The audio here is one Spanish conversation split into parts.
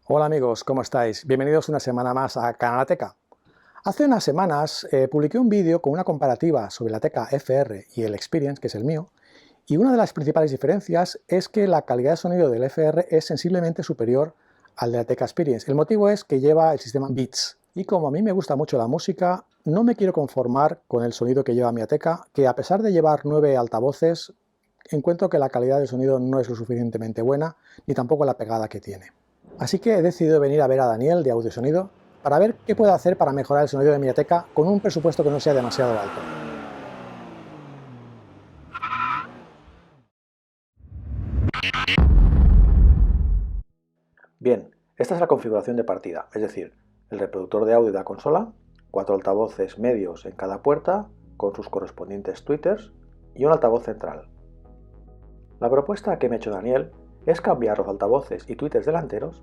Hola amigos, ¿cómo estáis? Bienvenidos una semana más a Canalateca. Hace unas semanas publiqué un vídeo con una comparativa sobre la Teca FR y el Experience, que es el mío, y una de las principales diferencias es que la calidad de sonido del FR es sensiblemente superior al de la Teca Experience. El motivo es que lleva el sistema Beats, y como a mí me gusta mucho la música, no me quiero conformar con el sonido que lleva mi Teca, que a pesar de llevar 9 altavoces, encuentro que la calidad del sonido no es lo suficientemente buena, ni tampoco la pegada que tiene. Así que he decidido venir a ver a Daniel de Audio Sonido para ver qué puedo hacer para mejorar el sonido de mi Teca con un presupuesto que no sea demasiado alto. Bien, esta es la configuración de partida, es decir, el reproductor de audio de la consola, 4 altavoces medios en cada puerta con sus correspondientes tweeters y un altavoz central. La propuesta que me ha hecho Daniel es cambiar los altavoces y tweeters delanteros,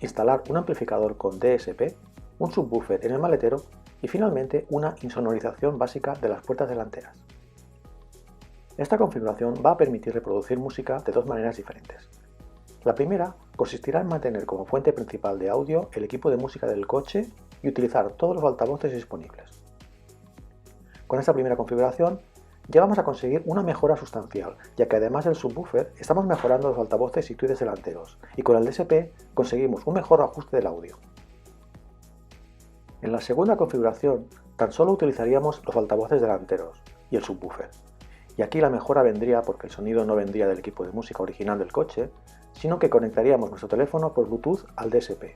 instalar un amplificador con DSP, un subwoofer en el maletero y finalmente una insonorización básica de las puertas delanteras. Esta configuración va a permitir reproducir música de dos maneras diferentes. La primera consistirá en mantener como fuente principal de audio el equipo de música del coche y utilizar todos los altavoces disponibles. Con esta primera configuración ya vamos a conseguir una mejora sustancial, ya que además del subwoofer estamos mejorando los altavoces y tweeters delanteros, y con el DSP conseguimos un mejor ajuste del audio. En la segunda configuración tan solo utilizaríamos los altavoces delanteros y el subwoofer, y aquí la mejora vendría porque el sonido no vendría del equipo de música original del coche, sino que conectaríamos nuestro teléfono por Bluetooth al DSP.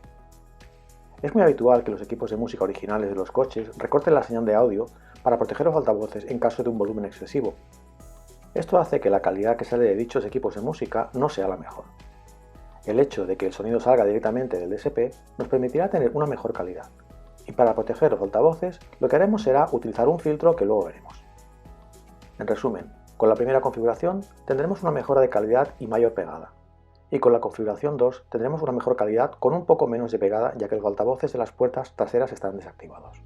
Es muy habitual que los equipos de música originales de los coches recorten la señal de audio para proteger los altavoces en caso de un volumen excesivo. Esto hace que la calidad que sale de dichos equipos de música no sea la mejor. El hecho de que el sonido salga directamente del DSP nos permitirá tener una mejor calidad, y para proteger los altavoces lo que haremos será utilizar un filtro que luego veremos. En resumen, con la primera configuración tendremos una mejora de calidad y mayor pegada, y con la configuración 2 tendremos una mejor calidad con un poco menos de pegada, ya que los altavoces de las puertas traseras están desactivados.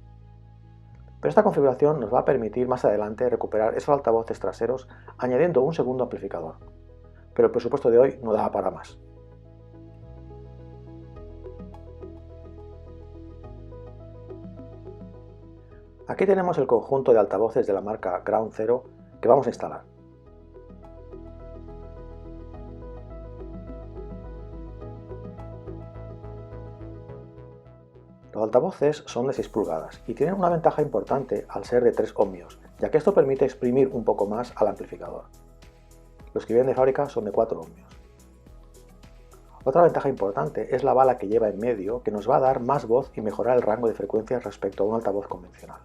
Pero esta configuración nos va a permitir más adelante recuperar esos altavoces traseros añadiendo un segundo amplificador, pero el presupuesto de hoy no da para más. Aquí tenemos el conjunto de altavoces de la marca Ground Zero que vamos a instalar. Los altavoces son de 6 pulgadas y tienen una ventaja importante al ser de 3 ohmios, ya que esto permite exprimir un poco más al amplificador. Los que vienen de fábrica son de 4 ohmios. Otra ventaja importante es la bala que lleva en medio, que nos va a dar más voz y mejorar el rango de frecuencias respecto a un altavoz convencional.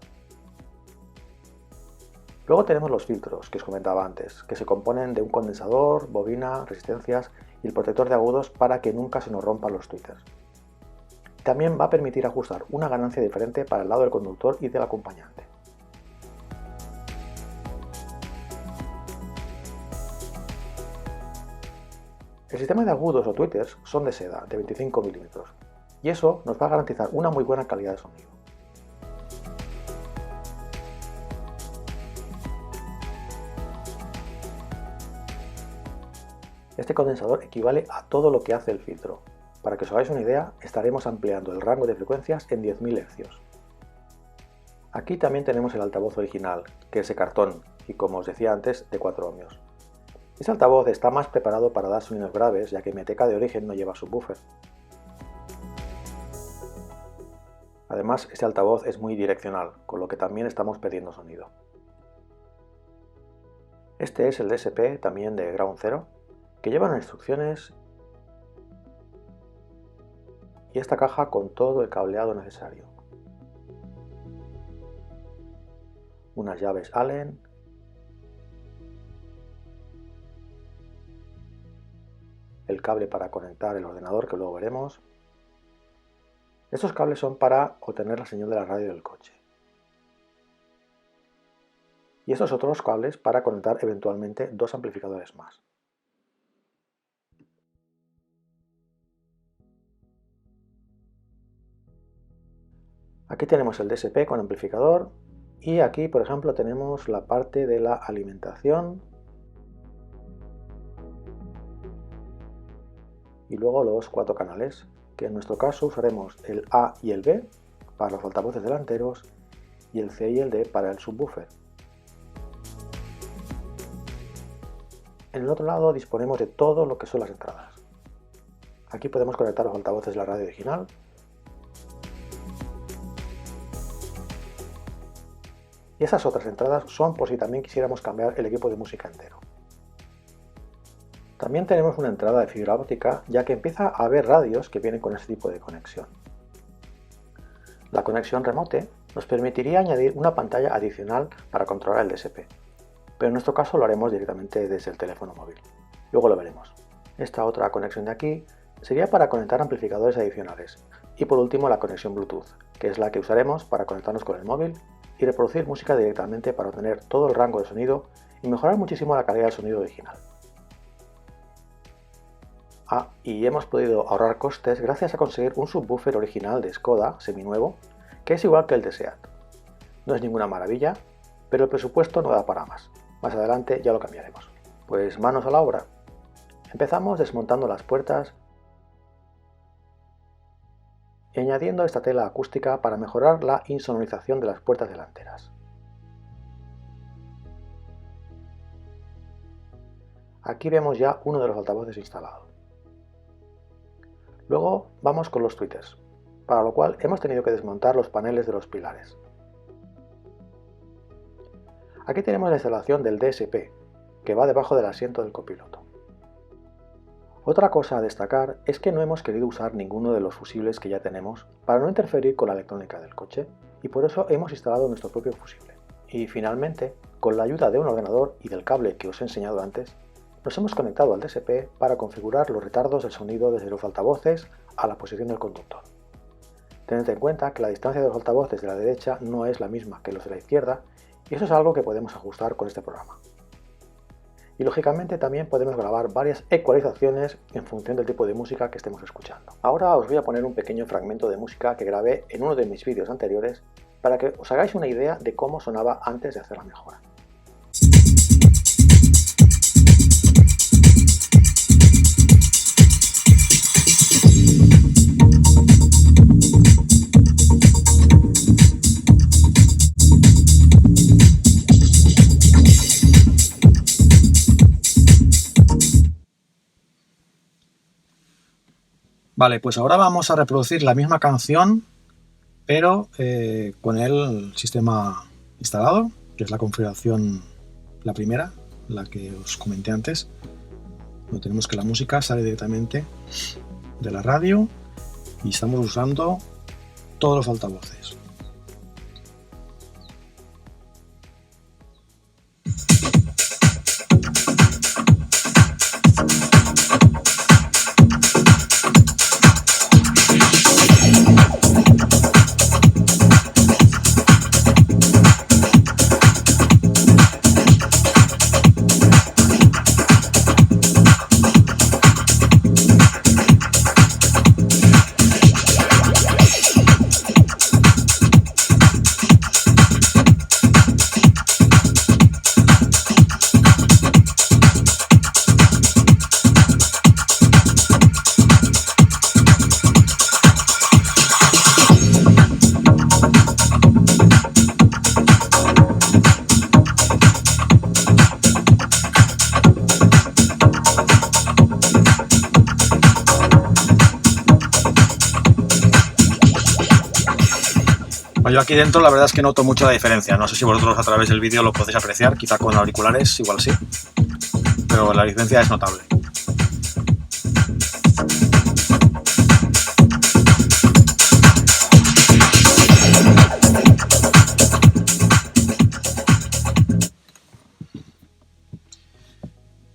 Luego tenemos los filtros, que os comentaba antes, que se componen de un condensador, bobina, resistencias y el protector de agudos para que nunca se nos rompan los tweeters. También va a permitir ajustar una ganancia diferente para el lado del conductor y del acompañante. El sistema de agudos o tweeters son de seda, de 25 mm, y eso nos va a garantizar una muy buena calidad de sonido. Este condensador equivale a todo lo que hace el filtro. Para que os hagáis una idea, estaremos ampliando el rango de frecuencias en 10.000 Hz. Aquí también tenemos el altavoz original, que es de cartón y, como os decía antes, de 4 ohmios. Este altavoz está más preparado para dar sonidos graves, ya que mi Teca de origen no lleva subwoofer. Además, este altavoz es muy direccional, con lo que también estamos perdiendo sonido. Este es el DSP, también de Ground Zero, que lleva unas instrucciones y esta caja con todo el cableado necesario. Unas llaves Allen, el cable para conectar el ordenador que luego veremos. Estos cables son para obtener la señal de la radio del coche. Y estos otros cables para conectar eventualmente dos amplificadores más. Aquí tenemos el DSP con amplificador y aquí, por ejemplo, tenemos la parte de la alimentación y luego los 4 canales, que en nuestro caso usaremos el A y el B para los altavoces delanteros y el C y el D para el subwoofer. En el otro lado disponemos de todo lo que son las entradas. Aquí podemos conectar los altavoces de la radio original, y esas otras entradas son por si también quisiéramos cambiar el equipo de música entero. También tenemos una entrada de fibra óptica, ya que empieza a haber radios que vienen con este tipo de conexión. La conexión remote nos permitiría añadir una pantalla adicional para controlar el DSP, pero en nuestro caso lo haremos directamente desde el teléfono móvil. Luego lo veremos. Esta otra conexión de aquí sería para conectar amplificadores adicionales, y por último la conexión Bluetooth, que es la que usaremos para conectarnos con el móvil y reproducir música directamente para obtener todo el rango de sonido y mejorar muchísimo la calidad del sonido original. Y hemos podido ahorrar costes gracias a conseguir un subwoofer original de Skoda, seminuevo, que es igual que el de SEAT. No es ninguna maravilla, pero el presupuesto no da para más. Más adelante ya lo cambiaremos. Pues manos a la obra. Empezamos desmontando las puertas y añadiendo esta tela acústica para mejorar la insonorización de las puertas delanteras. Aquí vemos ya uno de los altavoces instalado. Luego vamos con los tweeters, para lo cual hemos tenido que desmontar los paneles de los pilares. Aquí tenemos la instalación del DSP, que va debajo del asiento del copiloto. Otra cosa a destacar es que no hemos querido usar ninguno de los fusibles que ya tenemos para no interferir con la electrónica del coche, y por eso hemos instalado nuestro propio fusible. Y finalmente, con la ayuda de un ordenador y del cable que os he enseñado antes, nos hemos conectado al DSP para configurar los retardos del sonido desde los altavoces a la posición del conductor. Tened en cuenta que la distancia de los altavoces de la derecha no es la misma que los de la izquierda, y eso es algo que podemos ajustar con este programa. Y lógicamente también podemos grabar varias ecualizaciones en función del tipo de música que estemos escuchando. Ahora os voy a poner un pequeño fragmento de música que grabé en uno de mis vídeos anteriores para que os hagáis una idea de cómo sonaba antes de hacer la mejora. Vale, pues ahora vamos a reproducir la misma canción, pero con el sistema instalado, que es la configuración, la primera, la que os comenté antes. Donde tenemos que la música sale directamente de la radio y estamos usando todos los altavoces. Yo aquí dentro la verdad es que noto mucho la diferencia, no sé si vosotros a través del vídeo lo podéis apreciar, quizá con auriculares igual sí, pero la diferencia es notable.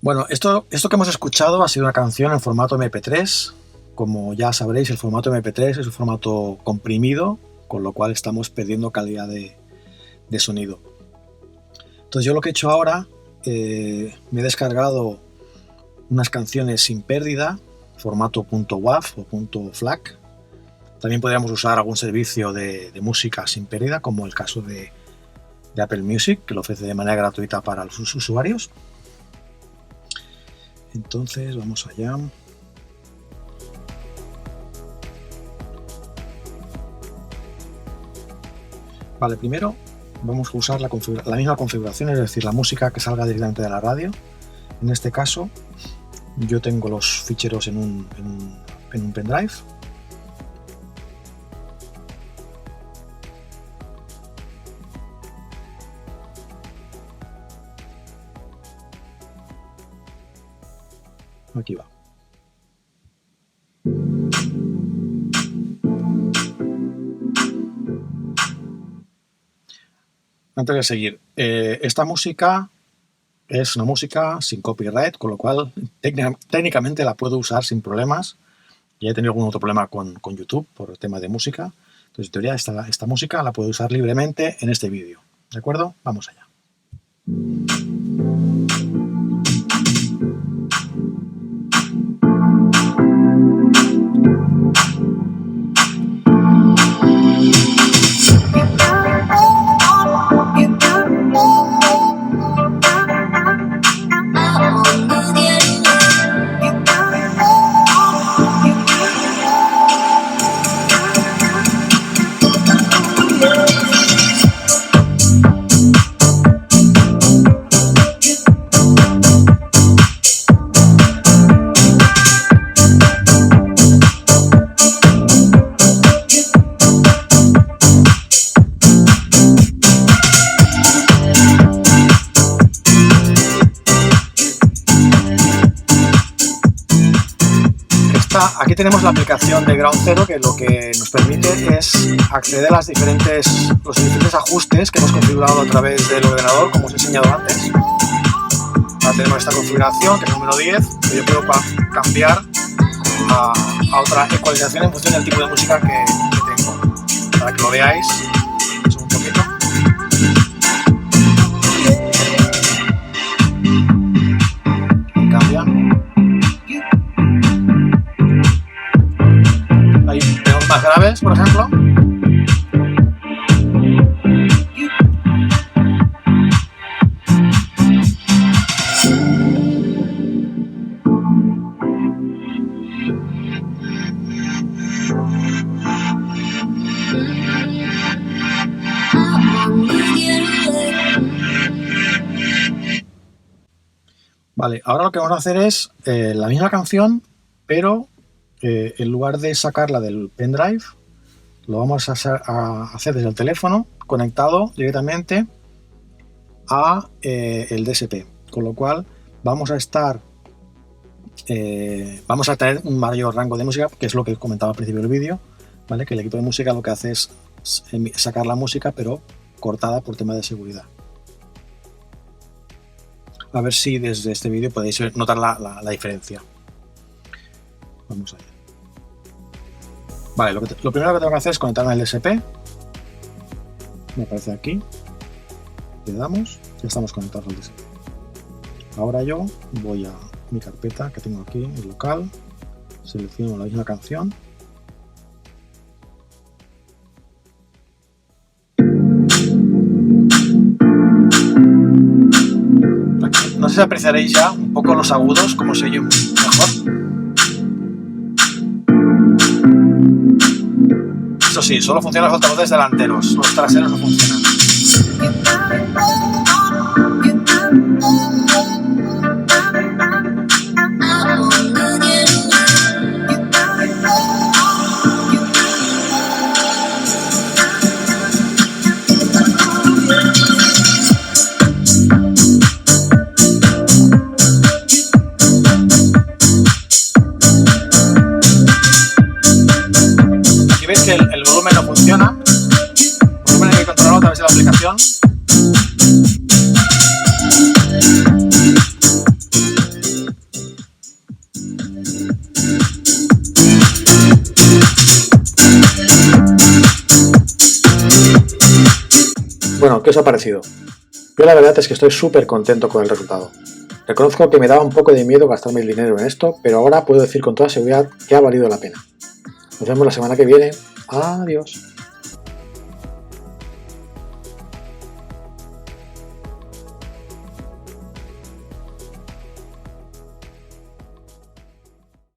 Bueno, esto que hemos escuchado ha sido una canción en formato MP3. Como ya sabréis, el formato MP3 es un formato comprimido, con lo cual estamos perdiendo calidad de sonido. Entonces yo lo que he hecho ahora, me he descargado unas canciones sin pérdida, formato .wav o .flac. También podríamos usar algún servicio de música sin pérdida, como el caso de Apple Music, que lo ofrece de manera gratuita para sus usuarios. Entonces vamos allá. Vale, primero vamos a usar la misma configuración, es decir, la música que salga directamente de la radio. En este caso, yo tengo los ficheros en un pendrive. Aquí va. Antes de seguir, esta música es una música sin copyright, con lo cual técnicamente la puedo usar sin problemas. Ya he tenido algún otro problema con YouTube por el tema de música. Entonces, en teoría, esta música la puedo usar libremente en este vídeo. ¿De acuerdo? Vamos allá. Aquí tenemos la aplicación de Ground Zero, que lo que nos permite es acceder a los diferentes ajustes que hemos configurado a través del ordenador, como os he enseñado antes. Ahora tenemos esta configuración, que es el número 10, que yo puedo cambiar a otra ecualización en función del tipo de música que tengo. Para que lo veáis un poquito. Cambia. Ahí tenemos más graves, por ejemplo. Vale, ahora lo que vamos a hacer es la misma canción, pero en lugar de sacarla del pendrive, lo vamos a hacer desde el teléfono, conectado directamente a el DSP, con lo cual vamos a tener un mayor rango de música, que es lo que comentaba al principio del vídeo, ¿vale? Que el equipo de música lo que hace es sacar la música, pero cortada por tema de seguridad. A ver si desde este vídeo podéis notar la diferencia. Vamos allá. Vale, lo primero que tengo que hacer es conectarme al DSP. Me aparece aquí. Le damos. Ya estamos conectados al DSP. Ahora yo voy a mi carpeta que tengo aquí, el local. Selecciono la misma canción. No sé si apreciaréis ya un poco los agudos, como se oye mejor. Eso sí, solo funcionan los altavoces delanteros, los traseros no funcionan. Veis que el volumen no funciona. El volumen hay que controlarlo a través de la aplicación. Bueno, ¿qué os ha parecido? Yo la verdad es que estoy súper contento con el resultado. Reconozco que me daba un poco de miedo gastarme el dinero en esto, pero ahora puedo decir con toda seguridad que ha valido la pena. Nos vemos la semana que viene. Adiós.